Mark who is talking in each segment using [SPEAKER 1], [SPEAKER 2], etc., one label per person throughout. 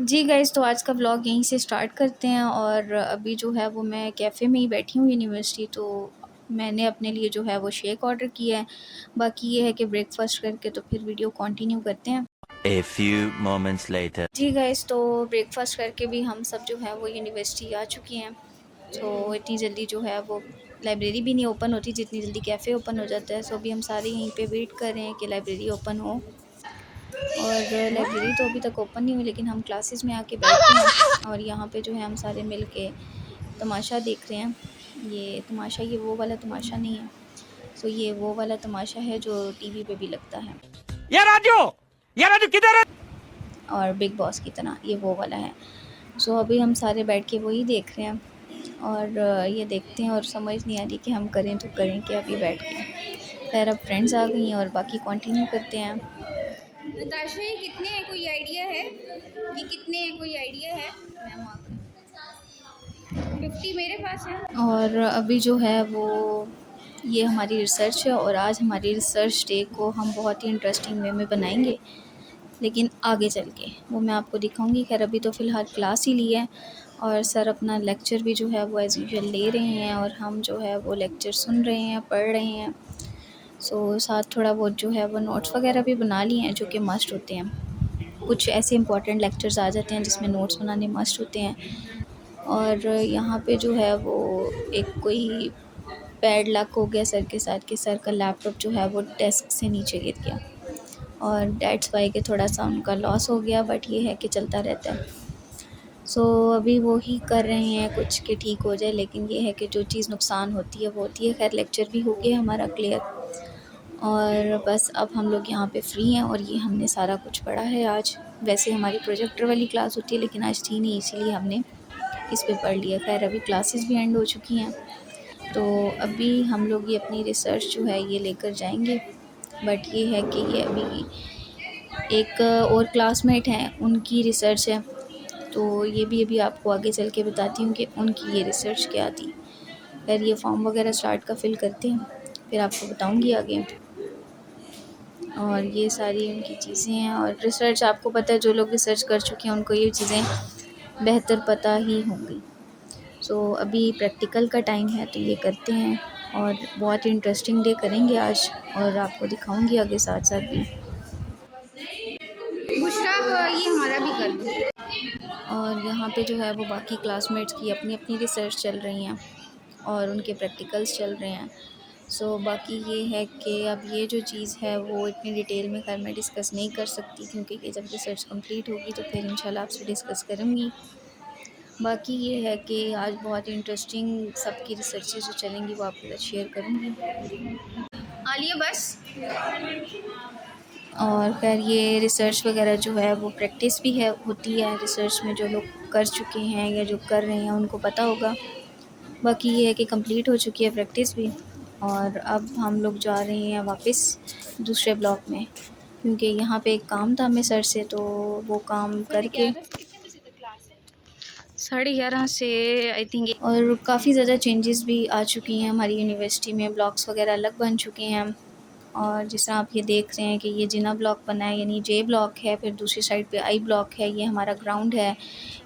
[SPEAKER 1] जी guys, तो आज का व्लॉग यहीं से स्टार्ट करते हैं। और अभी जो है वो मैं कैफ़े में ही बैठी हूँ यूनिवर्सिटी। तो मैंने अपने लिए जो है वो शेक ऑर्डर किया है। बाकी ये है कि ब्रेकफास्ट करके तो फिर वीडियो कंटिन्यू करते हैं।
[SPEAKER 2] A few moments later.
[SPEAKER 1] जी गाइस, तो ब्रेकफास्ट करके भी हम सब जो है वो यूनिवर्सिटी आ चुके हैं। तो इतनी जल्दी जो है वो लाइब्रेरी भी नहीं ओपन होती जितनी जल्दी कैफ़े ओपन हो जाता है। सो अभी हम सारे यहीं पे वेट कर रहे हैं कि लाइब्रेरी ओपन हो। और लाइब्रेरी तो अभी तक ओपन नहीं हुई, लेकिन हम क्लासेस में आके बैठे हैं। और यहाँ पे जो है हम सारे मिल के तमाशा देख रहे हैं। ये तमाशा, ये वो वाला तमाशा नहीं है। सो ये वो वाला तमाशा है जो टीवी पे भी लगता है,
[SPEAKER 2] ये राजू, ये राजू किधर है?
[SPEAKER 1] और बिग बॉस की तरह ये वो वाला है। सो अभी हम सारे बैठ के वही देख रहे हैं। और ये देखते हैं और समझ नहीं आ रही कि हम करें तो करें क्या अभी बैठ के। खैर, अब फ्रेंड्स आ गई हैं और बाकी कंटिन्यू करते हैं। नताशा, ये कितने हैं, कोई आइडिया है? ये कितने हैं, कोई आइडिया है? मैम आ गई। 50 मेरे पास है। और अभी जो है वो ये हमारी रिसर्च है, और आज हमारी रिसर्च डे को हम बहुत ही इंटरेस्टिंग वे में बनाएंगे, लेकिन आगे चल के वो मैं आपको दिखाऊंगी। खैर, अभी तो फ़िलहाल क्लास ही ली है, और सर अपना लेक्चर भी जो है वो एज़ यूजुअल ले रहे हैं, और हम जो है वो लेक्चर सुन रहे हैं, पढ़ रहे हैं। सो साथ थोड़ा बहुत जो है वो नोट्स वगैरह भी बना लिए हैं, जो कि मस्ट होते हैं। कुछ ऐसे इंपॉर्टेंट लेक्चर्स आ जाते हैं जिसमें नोट्स बनाने मस्ट होते हैं। और यहाँ पे जो है वो एक कोई बैड लक हो गया सर के साथ, कि सर का लैपटॉप जो है वो डेस्क से नीचे गिर गया, और डेट्स वाई के थोड़ा सा उनका लॉस हो गया। बट ये है कि चलता रहता है। सो अभी वो ही कर रहे हैं कुछ कि ठीक हो जाए, लेकिन ये है कि जो चीज़ नुकसान होती है वो होती है। खैर, लेक्चर भी हो गया हमारा क्लियर, और बस अब हम लोग यहाँ पे फ्री हैं। और ये हमने सारा कुछ पढ़ा है आज। वैसे हमारी प्रोजेक्टर वाली क्लास होती है, लेकिन आज थी नहीं, इसीलिए हमने इस पे पढ़ लिया। खैर, अभी क्लासेस भी एंड हो चुकी हैं, तो अभी हम लोग ये अपनी रिसर्च जो है ये लेकर जाएंगे। बट ये है कि ये अभी एक और क्लासमेट हैं, उनकी रिसर्च है। तो ये भी अभी आपको आगे चल के बताती हूँ कि उनकी ये रिसर्च क्या थी। खैर, ये फॉर्म वगैरह स्टार्ट का फिल करते हैं, फिर आपको बताऊँगी आगे। और ये सारी उनकी चीज़ें हैं, और रिसर्च आपको पता है, जो लोग रिसर्च कर चुके हैं उनको ये चीज़ें बेहतर पता ही होंगी। सो अभी प्रैक्टिकल का टाइम है, तो ये करते हैं, और बहुत इंटरेस्टिंग डे करेंगे आज, और आपको दिखाऊंगी आगे साथ साथ भी। बुशरा, ये हमारा भी कर दो। और यहाँ पे जो है वो बाकी क्लासमेट्स की अपनी अपनी रिसर्च चल रही हैं, और उनके प्रैक्टिकल्स चल रहे हैं। सो बाकी ये है कि अब ये जो चीज़ है वो इतनी डिटेल में खैर मैं डिस्कस नहीं कर सकती, क्योंकि कि जब रिसर्च कंप्लीट होगी तो फिर इंशाल्लाह आपसे डिस्कस करूँगी। बाकी ये है कि आज बहुत इंटरेस्टिंग सबकी रिसर्चेज जो चलेंगी वो आपके साथ शेयर करूँगी। आलिया, बस। और खैर, ये रिसर्च वगैरह जो है वो प्रैक्टिस भी है, होती है रिसर्च में। जो लोग कर चुके हैं या जो कर रहे हैं उनको पता होगा। बाकी ये है कि कंप्लीट हो चुकी है प्रैक्टिस भी, और अब हम लोग जा रहे हैं वापस दूसरे ब्लॉक में, क्योंकि यहाँ पे एक काम था हमें सर से, तो वो काम करके 11:30 से आई थिंक। और काफ़ी ज़्यादा चेंजेस भी आ चुकी हैं हमारी यूनिवर्सिटी में, ब्लॉक्स वगैरह अलग बन चुके हैं। और जिस तरह आप ये देख रहे हैं कि ये जिना ब्लॉक बना है, यानी जे ब्लॉक है, फिर दूसरी साइड पे आई ब्लॉक है, ये हमारा ग्राउंड है,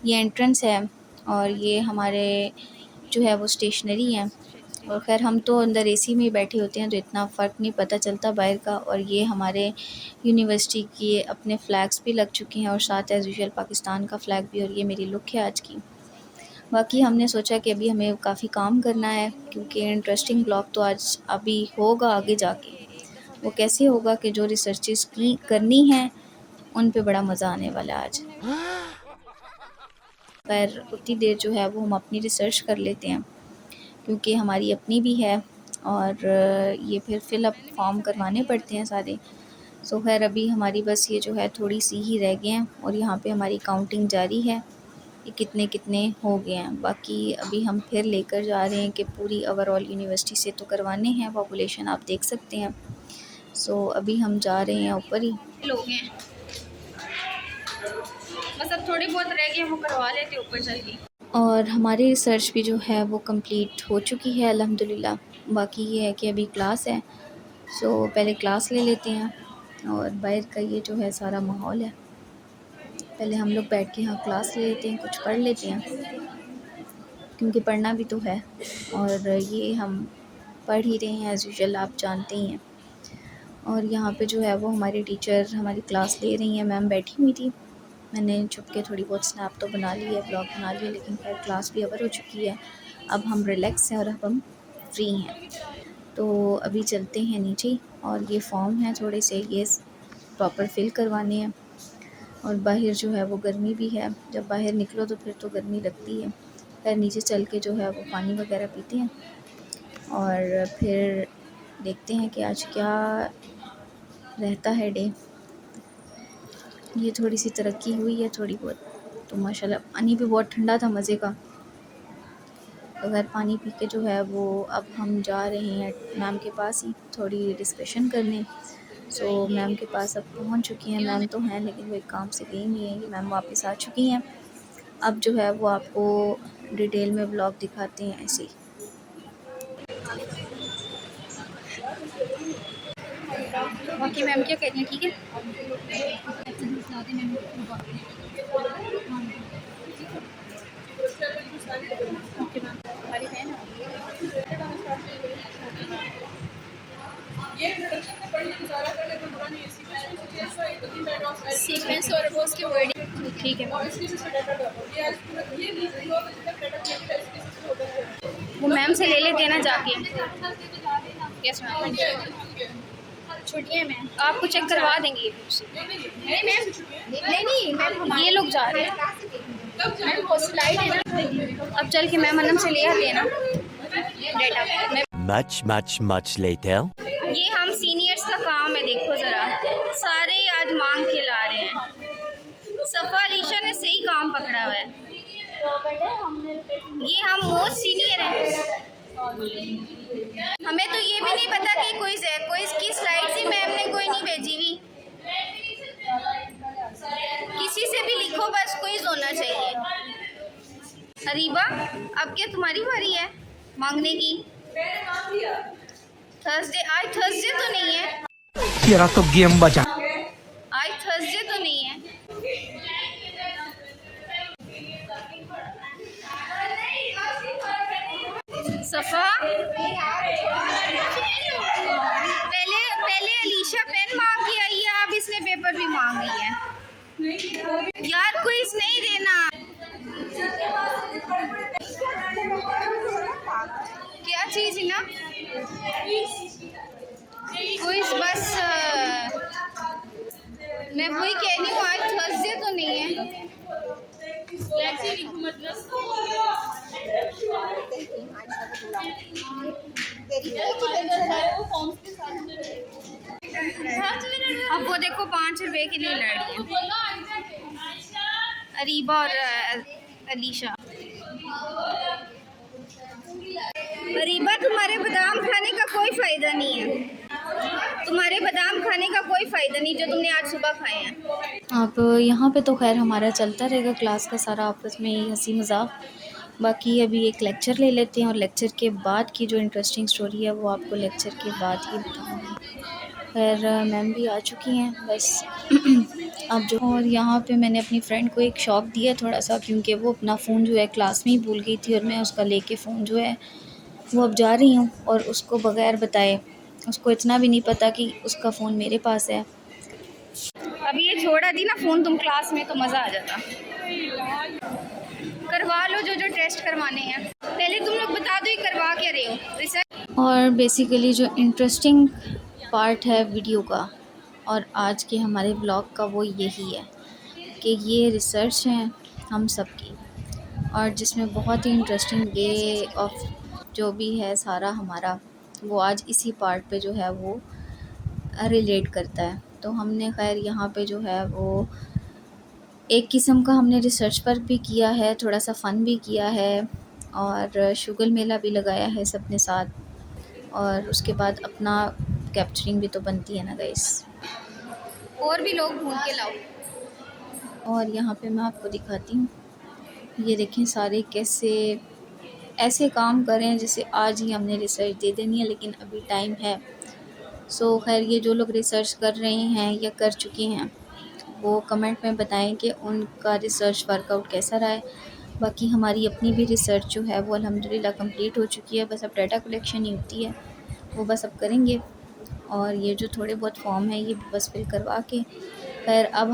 [SPEAKER 1] ये एंट्रेंस है, और ये हमारे जो है वो स्टेशनरी हैं। और ख़ैर, हम तो अंदर एसी में ही बैठे होते हैं, तो इतना फ़र्क नहीं पता चलता बाहर का। और ये हमारे यूनिवर्सिटी के अपने फ़्लैग्स भी लग चुके हैं, और साथ एज़ यूजुअल पाकिस्तान का फ़्लैग भी। और ये मेरी लुक है आज की। बाकी हमने सोचा कि अभी हमें काफ़ी काम करना है, क्योंकि इंटरेस्टिंग ब्लॉग तो आज अभी होगा आगे जाके। वो कैसे होगा कि जो रिसर्चेस की करनी हैं उन पे बड़ा मज़ा आने वाला है आज। खैर, उतनी देर जो है वो हम अपनी रिसर्च कर लेते हैं, क्योंकि हमारी अपनी भी है, और ये फिर फिलअप फॉर्म करवाने पड़ते हैं सारे। सो खैर, अभी हमारी बस ये जो है थोड़ी सी ही रह गए हैं, और यहाँ पे हमारी काउंटिंग जारी है कि कितने कितने हो गए हैं। बाकी अभी हम फिर लेकर जा रहे हैं कि पूरी ओवरऑल यूनिवर्सिटी से तो करवाने हैं, पॉपुलेशन आप देख सकते हैं। सो अभी हम जा रहे हैं ऊपर ही। लोग हैं, बस अब थोड़े बहुत रह गए, वो करवा लेते ऊपर चल के। और हमारी रिसर्च भी जो है वो कंप्लीट हो चुकी है अल्हम्दुलिल्लाह। बाकी ये है कि अभी क्लास है, सो पहले क्लास ले लेते हैं। और बाहर का ये जो है सारा माहौल है। पहले हम लोग बैठ के यहाँ क्लास ले लेते हैं, कुछ पढ़ लेते हैं, क्योंकि पढ़ना भी तो है। और ये हम पढ़ ही रहे हैं एज़ यूजुअल, आप जानते ही हैं। और यहाँ पे जो है वो हमारी टीचर हमारी क्लास ले रही हैं, मैम बैठी हुई थी। मैंने छुप के थोड़ी बहुत स्नैप तो बना ली है, ब्लॉग बना लिया, लेकिन खैर क्लास भी ओवर हो चुकी है। अब हम रिलैक्स हैं और अब हम फ्री हैं। तो अभी चलते हैं नीचे, और ये फॉर्म है थोड़े से, ये प्रॉपर फिल करवाने हैं। और बाहर जो है वो गर्मी भी है, जब बाहर निकलो तो फिर तो गर्मी लगती है। फिर नीचे चल के जो है वो पानी वगैरह पीते हैं, और फिर देखते हैं कि आज क्या रहता है डे। ये थोड़ी सी तरक्की हुई है थोड़ी बहुत, तो माशाल्लाह। पानी भी बहुत ठंडा था, मज़े का। तो अगर पानी पी के जो है वो अब हम जा रहे हैं मैम के पास ही थोड़ी डिस्कशन करने। सो मैम के पास अब पहुंच चुकी हैं। मैम तो हैं लेकिन वो एक काम से गई नहीं है, ये मैम वापस आ चुकी हैं। अब जो है वो आपको डिटेल में ब्लॉग दिखाते हैं ऐसे ही। बाकी मैम क्या कहती हैं, ठीक है? सीक्वेंस और वो उसके वर्डिंग ठीक है। वो मैम से ले लेते हैं ना जाके। यस मैम, छुट्टियाँ मैम आपको चेक करवा देंगे ये बुक्स। नहीं मैम, नहीं मैम, ये लोग जा रहे हैं मैम, वो स्लाइड है ना। अब चल के मैम अनम से ले आते हैं ना डेटा।
[SPEAKER 2] Much later.
[SPEAKER 1] ये हम सीनियर्स का काम है, देखो ज़रा सारे आज मांग के ला रहे हैं। सफ़ा अलीशा ने सही काम पकड़ा हुआ है। ये हम मोस्ट सीनियर हैं। हमें तो ये भी नहीं पता कि कोई की स्लाइड ही मैम ने कोई नहीं भेजी हुई। किसी से भी लिखो, बस कोई होना चाहिए। अरीबा, अब क्या तुम्हारी बारी है मांगने की? थर्सडे, आज थर्सडे तो नहीं है।
[SPEAKER 2] तेरा तो गेम बचा।
[SPEAKER 1] आज थर्सडे तो नहीं है। सफ़ा, पहले अलीशा पेन मांग के आई है, अब इसने पेपर भी मांग ली है। यार क्विज नहीं देना। क्या चीज़ है ना क्विज, बस मैं वही कह रही हूँ, आज थर्सडे तो नहीं है। अब वो देखो 5 रुपए के लिए लड़ रही है अरीबा और अलीशा। अरीबा, तुम्हारे बादाम खाने का कोई फ़ायदा नहीं है। तुम्हारे बादाम खाने का कोई फ़ायदा नहीं जो तुमने आज सुबह खाए हैं। अब यहाँ पे तो खैर हमारा चलता रहेगा क्लास का सारा आपस में ही हंसी मजाक। बाकी अभी एक लेक्चर ले लेते हैं, और लेक्चर के बाद की जो इंटरेस्टिंग स्टोरी है वो आपको लेक्चर के बाद ही बताऊँगी। खैर मैम भी आ चुकी हैं बस। अब जो, और यहाँ पे मैंने अपनी फ्रेंड को एक शॉक दिया थोड़ा सा, क्योंकि वो अपना फ़ोन जो है क्लास में ही भूल गई थी, और मैं उसका लेके फ़ोन जो है वो अब जा रही हूँ, और उसको बगैर बताए, उसको इतना भी नहीं पता कि उसका फ़ोन मेरे पास है। अभी ये छोड़ा दी ना फ़ोन तुम क्लास में, तो मज़ा आ जाता। करवा लो जो जो टेस्ट करवाने हैं। पहले तुम लोग बता दो ये करवा क्या रहे हो रिसर्च। और बेसिकली जो इंटरेस्टिंग पार्ट है वीडियो का और आज के हमारे ब्लॉग का वो यही है कि ये रिसर्च है हम सब की, और जिसमें बहुत ही इंटरेस्टिंग वे ऑफ जो भी है सारा हमारा, वो आज इसी पार्ट पे जो है वो रिलेट करता है। तो हमने खैर यहाँ पे जो है वो एक किस्म का हमने रिसर्च पर भी किया है, थोड़ा सा फ़न भी किया है, और शुगर मेला भी लगाया है सबने साथ, और उसके बाद अपना कैप्चरिंग भी तो बनती है ना गाइस। और भी लोग ढूंढ के लाओ। और यहाँ पे मैं आपको दिखाती हूँ, ये देखें सारे कैसे ऐसे काम कर रहे हैं जैसे आज ही हमने रिसर्च दे देनी है, लेकिन अभी टाइम है। सो खैर ये जो लोग रिसर्च कर रहे हैं या कर चुके हैं वो कमेंट में बताएं कि उनका रिसर्च वर्कआउट कैसा रहा है। बाकी हमारी अपनी भी रिसर्च जो है वो अल्हम्दुलिल्लाह कंप्लीट हो चुकी है, बस अब डाटा कलेक्शन ही होती है, वो बस अब करेंगे। और ये जो थोड़े बहुत फॉर्म है ये बस फिल करवा के फिर अब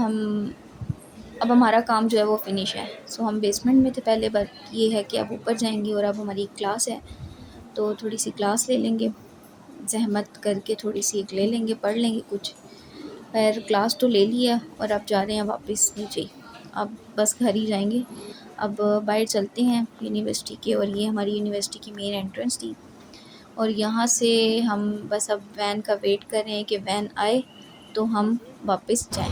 [SPEAKER 1] हमारा काम जो है वो फिनिश है। सो हम बेसमेंट में थे पहले, बट ये है कि अब ऊपर जाएंगे और अब हमारी क्लास है तो थोड़ी सी क्लास ले लेंगे, ज़हमत करके थोड़ी सी एक ले लेंगे, पढ़ लेंगे कुछ। फिर क्लास तो ले लिया और अब जा रहे हैं वापस नीचे, अब बस घर ही जाएंगे। अब बाहर चलते हैं यूनिवर्सिटी के, और ये हमारी यूनिवर्सिटी की मेन एंट्रेंस थी। और यहाँ से हम बस अब वैन का वेट कर रहे हैं कि वैन आए तो हम वापस जाएं।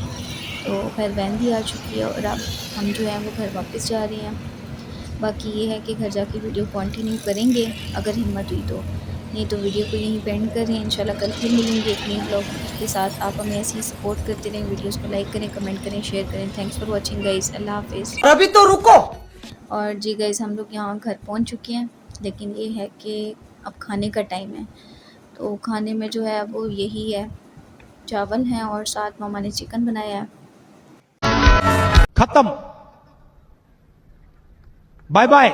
[SPEAKER 1] तो फिर वैन भी आ चुकी है और अब हम जो है वो घर वापस जा रहे हैं। बाकी ये है कि घर जाके वीडियो कंटिन्यू करेंगे अगर हिम्मत हुई तो, नहीं तो वीडियो को यहीं पे एंड कर रहे हैं। इंशाल्लाह कल फिर मिलेंगे एक नए ब्लॉग के साथ। आप हमें ऐसे ही सपोर्ट करते रहें, वीडियोस को लाइक करें, कमेंट करें, शेयर करें। थैंक्स फॉर वाचिंग गाइस, अल्लाह हाफिज़।
[SPEAKER 3] अभी तो रुको।
[SPEAKER 1] और जी गाइस, हम लोग यहाँ घर पहुँच चुके हैं, लेकिन ये है कि अब खाने का टाइम है। तो खाने में जो है वो यही है, चावल हैं और साथ मामा ने चिकन बनाया है।
[SPEAKER 2] खत्म, बाय बाय।